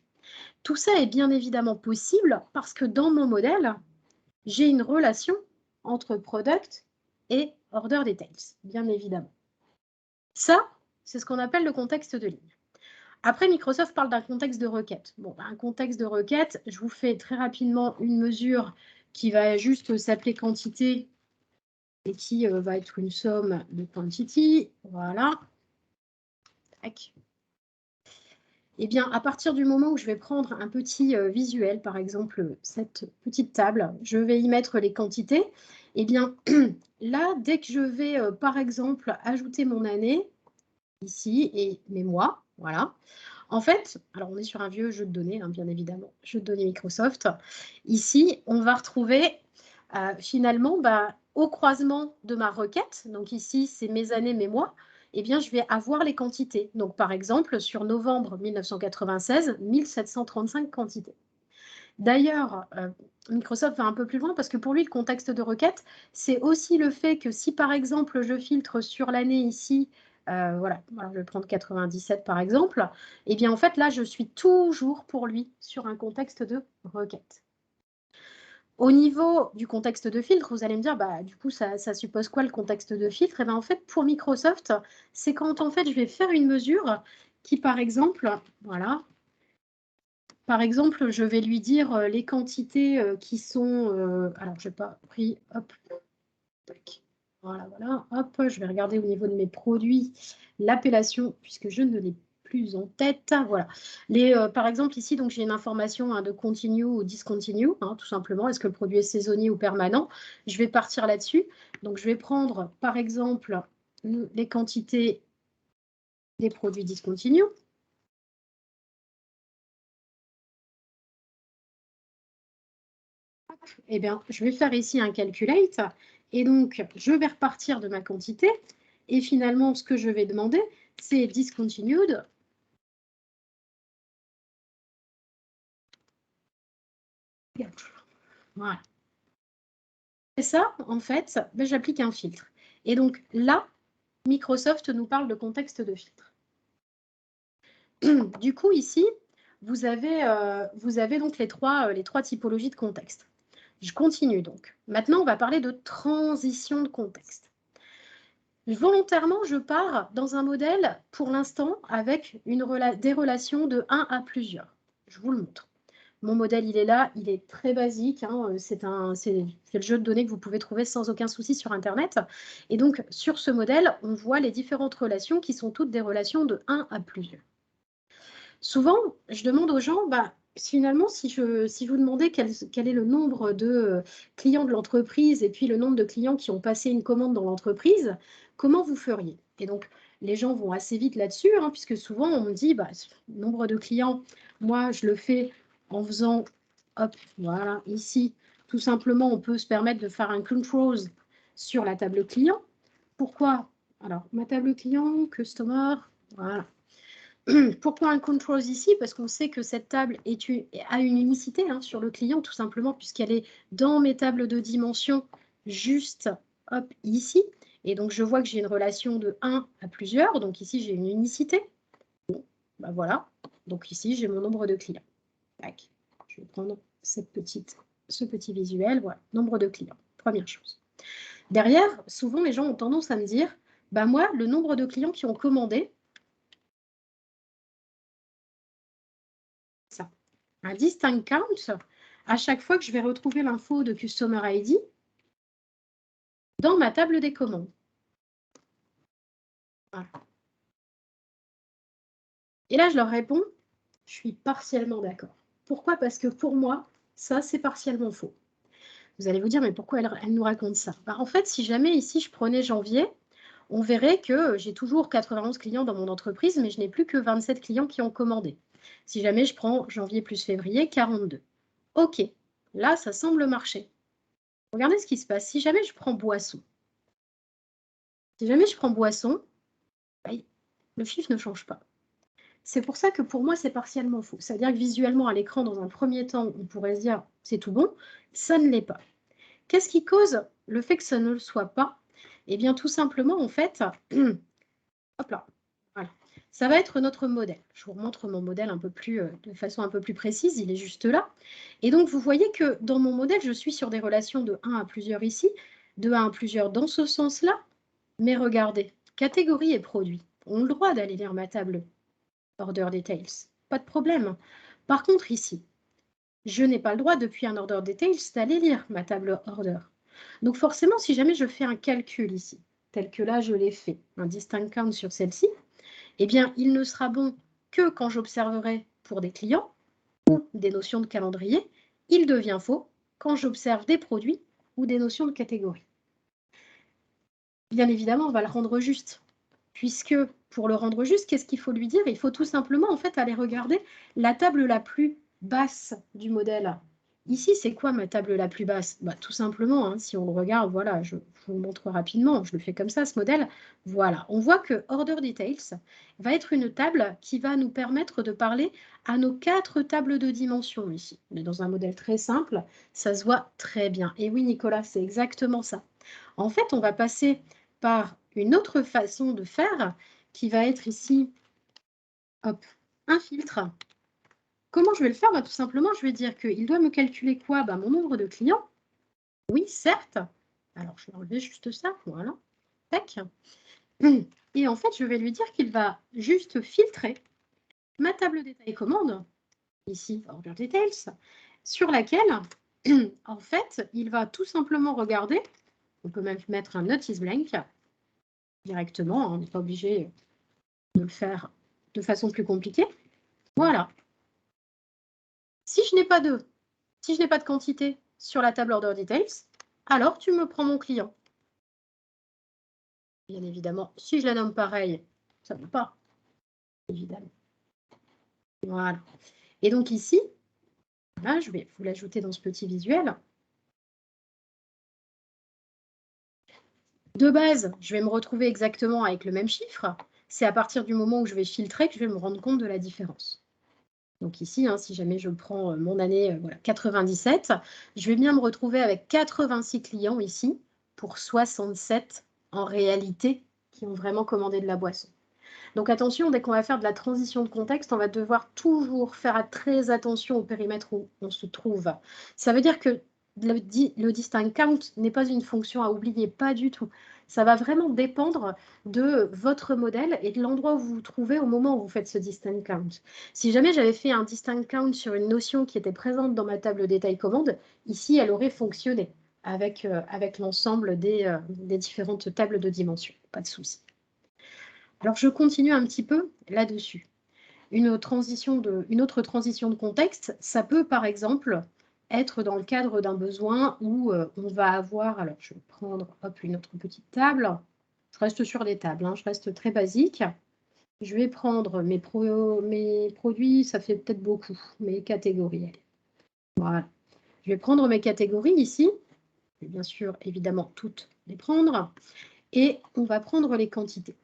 Tout ça est bien évidemment possible parce que dans mon modèle, j'ai une relation entre product et order details, bien évidemment. Ça, c'est ce qu'on appelle le contexte de ligne. Après, Microsoft parle d'un contexte de requête. Bon, un contexte de requête, je vous fais très rapidement une mesure qui va juste s'appeler quantité et qui va être une somme de quantity. Voilà. Tac. Eh bien, à partir du moment où je vais prendre un petit visuel, par exemple cette petite table, je vais y mettre les quantités. Eh bien, là, dès que je vais, par exemple, ajouter mon année, ici, et mes mois, voilà. En fait, alors on est sur un vieux jeu de données, hein, bien évidemment, jeu de données Microsoft. Ici, on va retrouver finalement, au croisement de ma requête, donc ici, c'est mes années, mes mois, eh bien, je vais avoir les quantités. Donc, par exemple, sur novembre 1996, 1735 quantités. D'ailleurs, Microsoft va un peu plus loin parce que pour lui, le contexte de requête, c'est aussi le fait que si, par exemple, je filtre sur l'année ici, voilà, je vais prendre 97 par exemple, eh bien, en fait, là, je suis toujours pour lui sur un contexte de requête. Au niveau du contexte de filtre, vous allez me dire, du coup, ça suppose quoi le contexte de filtre? Et bien, en fait, pour Microsoft, c'est quand, en fait, je vais faire une mesure qui, par exemple, voilà, par exemple, je vais lui dire les quantités qui sont... alors, je n'ai pas pris... Hop. Voilà, voilà. Hop, je vais regarder au niveau de mes produits l'appellation, puisque je ne l'ai plus en tête. Voilà. Par exemple, ici, donc j'ai une information de continue ou discontinue, tout simplement. Est-ce que le produit est saisonnier ou permanent? Je vais partir là-dessus. Donc, je vais prendre, par exemple, les quantités des produits discontinue. Eh bien, je vais faire ici un calculate et donc je vais repartir de ma quantité et finalement ce que je vais demander c'est discontinued. Voilà. Et ça, en fait, j'applique un filtre. Et donc là, Microsoft nous parle de contexte de filtre. Du coup, ici, vous avez donc les trois typologies de contexte. Je continue donc. Maintenant, on va parler de transition de contexte. Volontairement, je pars dans un modèle, pour l'instant, avec des relations de 1 à plusieurs. Je vous le montre. Mon modèle, il est là, il est très basique. C'est le jeu de données que vous pouvez trouver sans aucun souci sur Internet. Et donc, sur ce modèle, on voit les différentes relations qui sont toutes des relations de 1 à plusieurs. Souvent, je demande aux gens, finalement, si vous demandez quel est le nombre de clients de l'entreprise et puis le nombre de clients qui ont passé une commande dans l'entreprise, comment vous feriez? Et donc, les gens vont assez vite là-dessus, puisque souvent, on me dit, nombre de clients, moi, je le fais en faisant, hop, voilà, ici, tout simplement, on peut se permettre de faire un controls sur la table client. Pourquoi? Alors, ma table client, customer, voilà. Pourquoi un controls ici? Parce qu'on sait que cette table a une unicité sur le client, tout simplement, puisqu'elle est dans mes tables de dimension, juste hop, ici. Et donc, je vois que j'ai une relation de 1 à plusieurs. Donc, ici, j'ai une unicité. Bon, voilà. Donc, ici, j'ai mon nombre de clients. Tac. Je vais prendre ce petit visuel. Voilà, nombre de clients. Première chose. Derrière, souvent, les gens ont tendance à me dire, moi, le nombre de clients qui ont commandé, ça. Un distinct count, à chaque fois que je vais retrouver l'info de Customer ID dans ma table des commandes. Voilà. Et là, je leur réponds, je suis partiellement d'accord. Pourquoi? Parce que pour moi, ça, c'est partiellement faux. Vous allez vous dire, mais pourquoi elle nous raconte ça? En fait, si jamais ici, je prenais janvier, on verrait que j'ai toujours 91 clients dans mon entreprise, mais je n'ai plus que 27 clients qui ont commandé. Si jamais je prends janvier plus février, 42. OK, là, ça semble marcher. Regardez ce qui se passe. Si jamais je prends boisson, le chiffre ne change pas. C'est pour ça que pour moi, c'est partiellement faux. C'est-à-dire que visuellement, à l'écran, dans un premier temps, on pourrait se dire c'est tout bon. Ça ne l'est pas. Qu'est-ce qui cause le fait que ça ne le soit pas? Eh bien, tout simplement, en fait, hop là, voilà. Ça va être notre modèle. Je vous remontre mon modèle de façon un peu plus précise. Il est juste là. Et donc, vous voyez que dans mon modèle, je suis sur des relations de 1 à plusieurs ici, de 1 à plusieurs dans ce sens-là. Mais regardez, catégorie et produit ont le droit d'aller lire ma table order details. Pas de problème. Par contre, ici, je n'ai pas le droit depuis un order details d'aller lire ma table order. Donc forcément, si jamais je fais un calcul ici, tel que là je l'ai fait, un distinct count sur celle-ci, eh bien, il ne sera bon que quand j'observerai pour des clients ou des notions de calendrier. Il devient faux quand j'observe des produits ou des notions de catégorie. Bien évidemment, on va le rendre juste. Puisque pour le rendre juste, qu'est-ce qu'il faut lui dire? Il faut tout simplement en fait aller regarder la table la plus basse du modèle. Ici, c'est quoi ma table la plus basse? Bah, tout simplement, hein, si on le regarde, voilà, je vous le montre rapidement, je le fais comme ça, ce modèle. Voilà, on voit que Order Details va être une table qui va nous permettre de parler à nos 4 tables de dimensions ici. On est dans un modèle très simple, ça se voit très bien. Et oui, Nicolas, c'est exactement ça. En fait, on va passer par une autre façon de faire qui va être ici, hop, un filtre. Comment je vais le faire? Bah, tout simplement, je vais dire qu'il doit me calculer quoi? Bah, mon nombre de clients. Oui, certes. Alors, je vais enlever juste ça. Voilà. Tac. Et en fait, je vais lui dire qu'il va juste filtrer ma table détail commande, ici, Order Details, sur laquelle, en fait, il va tout simplement regarder. On peut même mettre un Notice Blank directement. Hein, on n'est pas obligé de le faire de façon plus compliquée. Voilà. Si je n'ai pas de quantité sur la table Order Details, alors tu me prends mon client. Bien évidemment, si je la nomme pareil, ça ne va pas, évidemment. Voilà. Et donc ici, là, je vais vous l'ajouter dans ce petit visuel. De base, je vais me retrouver exactement avec le même chiffre. C'est à partir du moment où je vais filtrer que je vais me rendre compte de la différence. Donc ici, hein, si jamais je prends mon année voilà, 97, je vais bien me retrouver avec 86 clients ici pour 67 en réalité qui ont vraiment commandé de la boisson. Donc attention, dès qu'on va faire de la transition de contexte, on va devoir toujours faire très attention au périmètre où on se trouve. Ça veut dire que le distinct count n'est pas une fonction à oublier, pas du tout. Ça va vraiment dépendre de votre modèle et de l'endroit où vous vous trouvez au moment où vous faites ce distinct count. Si jamais j'avais fait un distinct count sur une notion qui était présente dans ma table détail commande, ici, elle aurait fonctionné avec l'ensemble des différentes tables de dimensions. Pas de souci. Alors, je continue un petit peu là-dessus. Une autre transition de contexte, ça peut par exemple être dans le cadre d'un besoin où on va avoir, alors je vais prendre une autre petite table, je reste sur des tables, hein, je reste très basique. Je vais prendre mes produits, ça fait peut-être beaucoup, mes catégories. Voilà. Je vais prendre mes catégories ici, je vais bien sûr évidemment toutes les prendre, et on va prendre les quantités.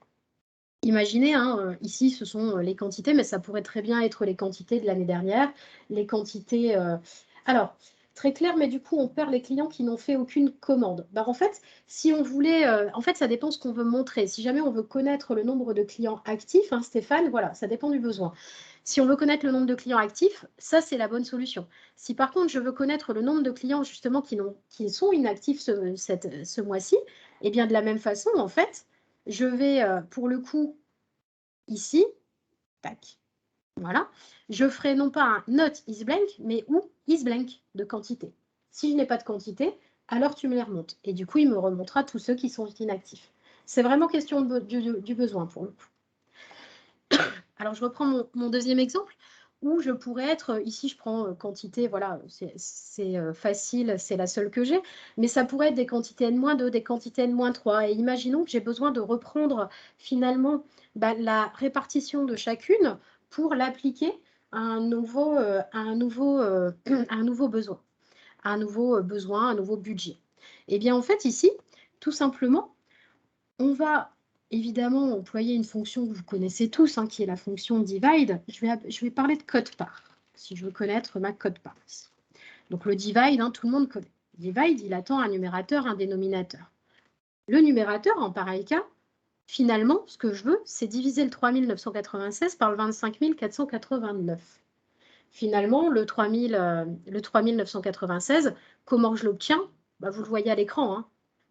Imaginez, hein, ici, ce sont les quantités, mais ça pourrait très bien être les quantités de l'année dernière, les quantités... Alors, très clair, mais du coup, on perd les clients qui n'ont fait aucune commande. Ben, en fait, si on voulait... en fait, ça dépend ce qu'on veut montrer. Si jamais on veut connaître le nombre de clients actifs, hein, Stéphane, voilà, ça dépend du besoin. Si on veut connaître le nombre de clients actifs, ça, c'est la bonne solution. Si par contre, je veux connaître le nombre de clients, justement, qui sont inactifs ce mois-ci, eh bien, de la même façon, en fait, je vais, pour le coup, ici, tac, voilà, je ferai non pas un not is blank, mais ou is blank de quantité. Si je n'ai pas de quantité, alors tu me les remontes. Et du coup, il me remontera tous ceux qui sont inactifs. C'est vraiment question du besoin pour le coup. Alors, je reprends mon deuxième exemple où je pourrais être, ici je prends quantité, voilà, c'est facile, c'est la seule que j'ai, mais ça pourrait être des quantités N-2, des quantités N-3, et imaginons que j'ai besoin de reprendre finalement la répartition de chacune pour l'appliquer à un nouveau, un nouveau besoin, un nouveau budget. Et bien en fait ici, tout simplement, on va évidemment employer une fonction que vous connaissez tous, hein, qui est la fonction divide. Je vais parler de code-part, si je veux connaître ma code-part. Donc le divide, hein, tout le monde connaît. Divide, il attend un numérateur, un dénominateur. Le numérateur, en pareil cas, finalement, ce que je veux, c'est diviser le 3996 par le 25 489. Finalement, le 3996, comment je l'obtiens? Vous le voyez à l'écran, hein.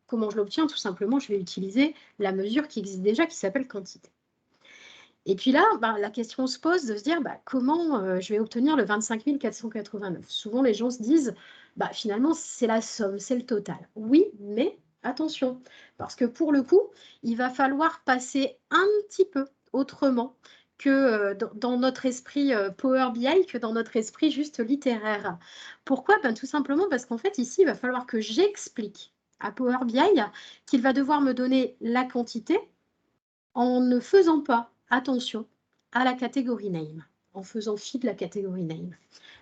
Comment je l'obtiens? Tout simplement, je vais utiliser la mesure qui existe déjà, qui s'appelle quantité. Et puis là, la question se pose de se dire comment je vais obtenir le 25 489. Souvent, les gens se disent, finalement, c'est la somme, c'est le total. Oui, mais attention, parce que pour le coup, il va falloir passer un petit peu autrement que dans notre esprit Power BI, que dans notre esprit juste littéraire. Pourquoi? Tout simplement parce qu'en fait, ici, il va falloir que j'explique à Power BI qu'il va devoir me donner la quantité en ne faisant pas attention à la catégorie name. en faisant fi de la catégorie name.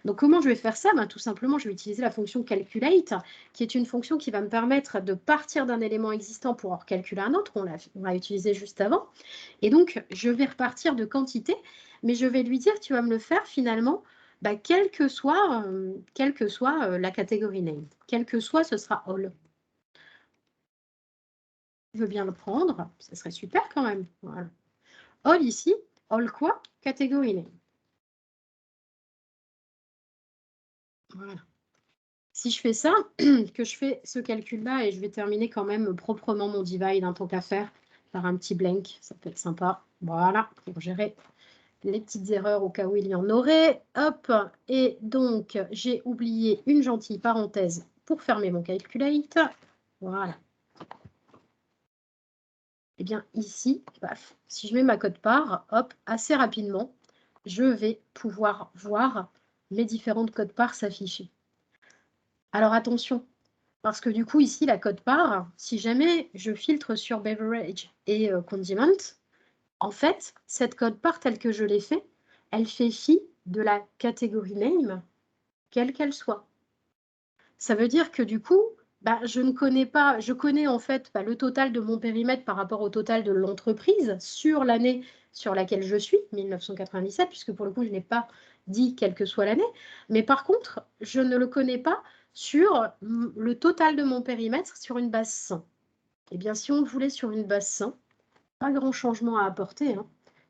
Donc, comment je vais faire ça? Tout simplement, je vais utiliser la fonction calculate, qui est une fonction qui va me permettre de partir d'un élément existant pour en calculer un autre. On l'a utilisé juste avant. Et donc, je vais repartir de quantité, mais je vais lui dire, tu vas me le faire finalement, quelle que soit la catégorie name. Quelle que soit, ce sera all. Je veux bien le prendre, ça serait super quand même. Voilà. All ici, all quoi? Catégorie name. Voilà. Si je fais ça, que je fais ce calcul-là, et je vais terminer quand même proprement mon divide, tant qu'à faire, par un petit blank, ça peut être sympa. Voilà, pour gérer les petites erreurs au cas où il y en aurait. Hop, et donc, j'ai oublié une gentille parenthèse pour fermer mon calculate. Voilà. Et bien ici, paf, si je mets ma cote-part, hop, assez rapidement, je vais pouvoir voir mes différentes cotes-parts s'afficher. Alors attention, parce que du coup, ici, la cote-part, si jamais je filtre sur Beverage et Condiment, en fait, cette cote-part telle que je l'ai fait, elle fait fi de la catégorie name, quelle qu'elle soit. Ça veut dire que du coup, je ne connais pas, je connais en fait le total de mon périmètre par rapport au total de l'entreprise sur l'année sur laquelle je suis, 1997, puisque pour le coup, je n'ai pas dit quelle que soit l'année. Mais par contre, je ne le connais pas sur le total de mon périmètre sur une base 100. Eh bien, si on le voulait sur une base 100, pas grand changement à apporter. Hein.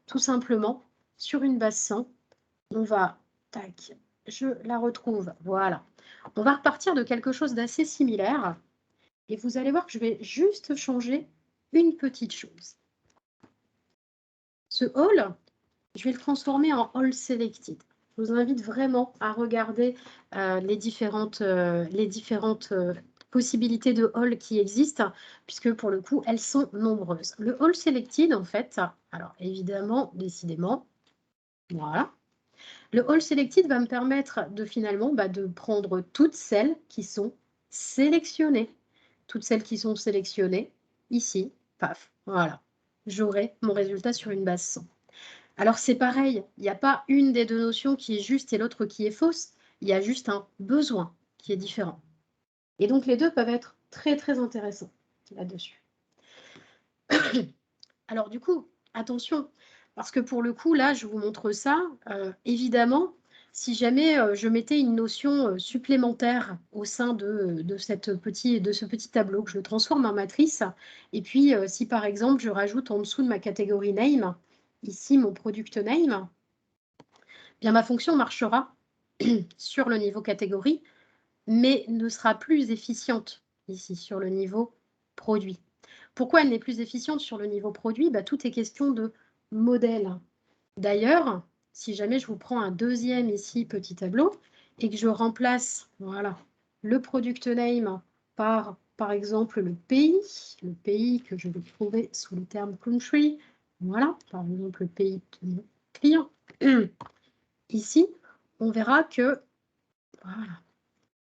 Tout simplement, sur une base 100, on va, tac, je la retrouve, voilà. On va repartir de quelque chose d'assez similaire. Et vous allez voir que je vais juste changer une petite chose. Ce all, je vais le transformer en all selected. Je vous invite vraiment à regarder les différentes possibilités de all qui existent, puisque pour le coup, elles sont nombreuses. Le all selected, en fait, alors évidemment, décidément, voilà. Le all selected va me permettre de finalement de prendre toutes celles qui sont sélectionnées. Toutes celles qui sont sélectionnées, ici, paf, voilà. J'aurai mon résultat sur une base 100. Alors c'est pareil, il n'y a pas une des deux notions qui est juste et l'autre qui est fausse. Il y a juste un besoin qui est différent. Et donc les deux peuvent être très très intéressants là-dessus. Alors du coup, attention, parce que pour le coup, là, je vous montre ça. Évidemment, si jamais je mettais une notion supplémentaire au sein de ce petit tableau, que je le transforme en matrice, et puis si par exemple je rajoute en dessous de ma catégorie name, ici mon product name, bien ma fonction marchera sur le niveau catégorie, mais ne sera plus efficiente ici sur le niveau produit. Pourquoi elle n'est plus efficiente sur le niveau produit? Tout est question de modèle. D'ailleurs, si jamais je vous prends un deuxième ici, petit tableau, et que je remplace voilà, le product name par exemple, le pays que je vais trouver sous le terme country, voilà, par exemple, le pays de mon client. Ici, on verra que, voilà,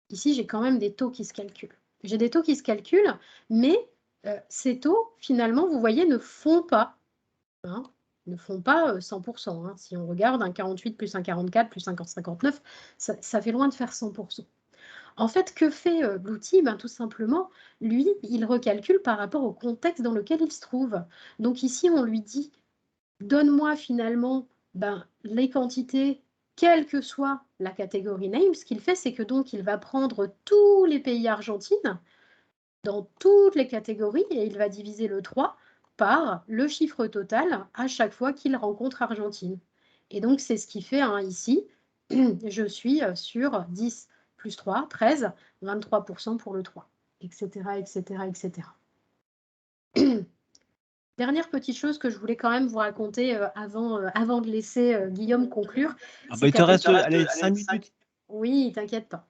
ici, j'ai quand même des taux qui se calculent. J'ai des taux qui se calculent, mais ces taux, finalement, vous voyez, ne font pas, hein, ne font pas 100%. Hein. Si on regarde un 48 plus un 44 plus un 59, ça fait loin de faire 100%. En fait, que fait l'outil? Tout simplement, lui, il recalcule par rapport au contexte dans lequel il se trouve. Donc ici, on lui dit, donne-moi finalement les quantités, quelle que soit la catégorie name. Ce qu'il fait, c'est que donc il va prendre tous les pays argentines dans toutes les catégories et il va diviser le 3 par le chiffre total à chaque fois qu'il rencontre Argentine. Et donc, c'est ce qui fait ici, je suis sur 10 plus 3, 13, 23% pour le 3, etc., etc., etc. Dernière petite chose que je voulais quand même vous raconter avant de laisser Guillaume conclure. Il te reste allez, 5 minutes. Oui, t'inquiète pas.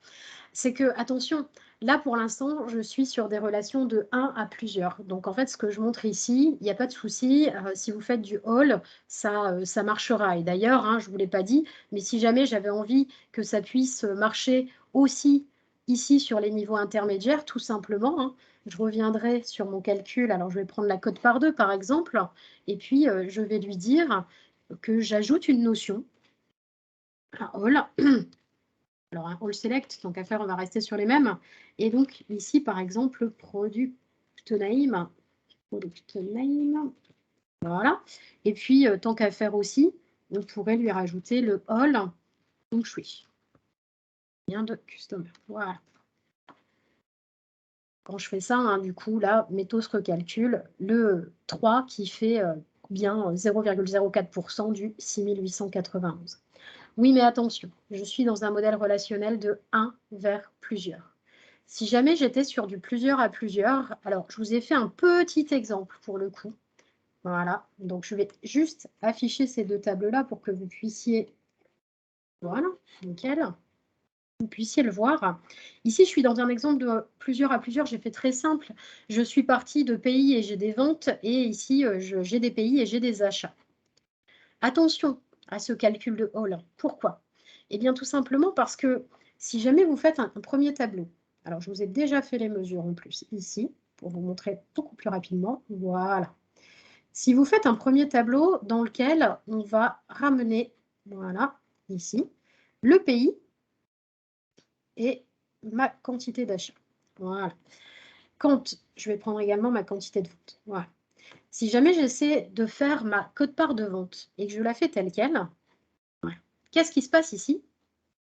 C'est que, attention, là pour l'instant, je suis sur des relations de 1 à plusieurs. Donc en fait, ce que je montre ici, il n'y a pas de souci. Si vous faites du all, ça marchera. Et d'ailleurs, je ne vous l'ai pas dit, mais si jamais j'avais envie que ça puisse marcher aussi ici sur les niveaux intermédiaires, tout simplement, je reviendrai sur mon calcul. Alors je vais prendre la cote par 2 par exemple, et puis je vais lui dire que j'ajoute une notion un all. Alors, un all select, tant qu'à faire, on va rester sur les mêmes. Et donc, ici, par exemple, product name. Voilà. Et puis, tant qu'à faire aussi, on pourrait lui rajouter le all feng shui. Bien de customer. Voilà. Quand je fais ça, hein, du coup, là, Métos recalcule le 3 qui fait bien 0,04% du 6891. Oui, mais attention, je suis dans un modèle relationnel de 1 vers plusieurs. Si jamais j'étais sur du plusieurs à plusieurs, alors je vous ai fait un petit exemple pour le coup. Voilà, donc je vais juste afficher ces deux tables-là pour que vous puissiez, voilà, nickel, vous puissiez le voir. Ici, je suis dans un exemple de plusieurs à plusieurs, j'ai fait très simple. Je suis partie de pays et j'ai des ventes, et ici, j'ai des pays et j'ai des achats. Attention à ce calcul de all. Pourquoi? Eh bien, tout simplement parce que si jamais vous faites un premier tableau, alors je vous ai déjà fait les mesures en plus ici, pour vous montrer beaucoup plus rapidement. Voilà. Si vous faites un premier tableau dans lequel on va ramener, voilà, ici, le pays et ma quantité d'achat. Voilà. Quand je vais prendre également ma quantité de vente. Voilà. Si jamais j'essaie de faire ma quote-part de vente et que je la fais telle qu'elle, voilà. Qu'est-ce qui se passe ici?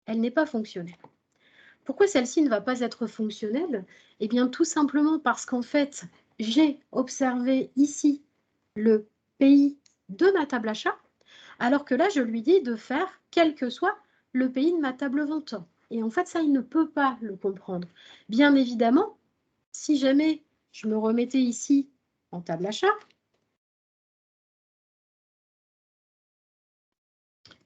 Elle n'est pas fonctionnelle. Pourquoi celle-ci ne va pas être fonctionnelle? Eh bien, tout simplement parce qu'en fait, j'ai observé ici le pays de ma table achat, alors que là, je lui dis de faire quel que soit le pays de ma table vente. Et en fait, ça, il ne peut pas le comprendre. Bien évidemment, si jamais je me remettais ici en table achat,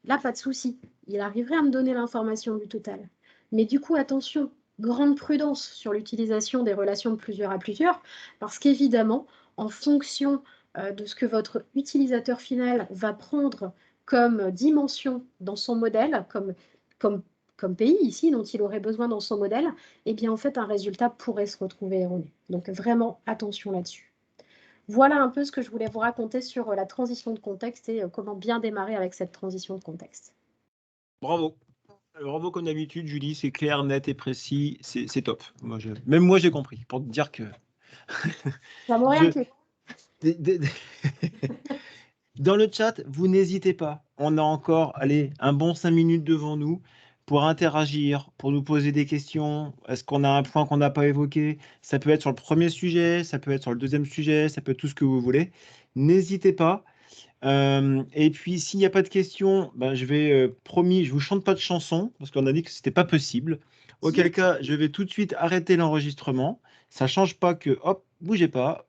là, pas de souci. Il arriverait à me donner l'information du total. Mais du coup, attention, grande prudence sur l'utilisation des relations de plusieurs à plusieurs, parce qu'évidemment, en fonction de ce que votre utilisateur final va prendre comme dimension dans son modèle, comme pays ici dont il aurait besoin dans son modèle, eh bien en fait un résultat pourrait se retrouver erroné. Donc vraiment attention là-dessus. Voilà un peu ce que je voulais vous raconter sur la transition de contexte et comment bien démarrer avec cette transition de contexte. Bravo. Bravo comme d'habitude, Julie, c'est clair, net et précis, c'est top. Même moi, j'ai compris, pour te dire que... Ça m'a rien que. Dans le chat, vous n'hésitez pas. On a encore, allez, un bon 5 minutes devant nous pour interagir, pour nous poser des questions. Est-ce qu'on a un point qu'on n'a pas évoqué? Ça peut être sur le premier sujet, ça peut être sur le deuxième sujet, ça peut être tout ce que vous voulez. N'hésitez pas. Et puis, s'il n'y a pas de questions, ben, je vais, promis, je ne vous chante pas de chanson, parce qu'on a dit que ce n'était pas possible. Auquel cas, je vais tout de suite arrêter l'enregistrement. Ça ne change pas que, hop, bougez pas,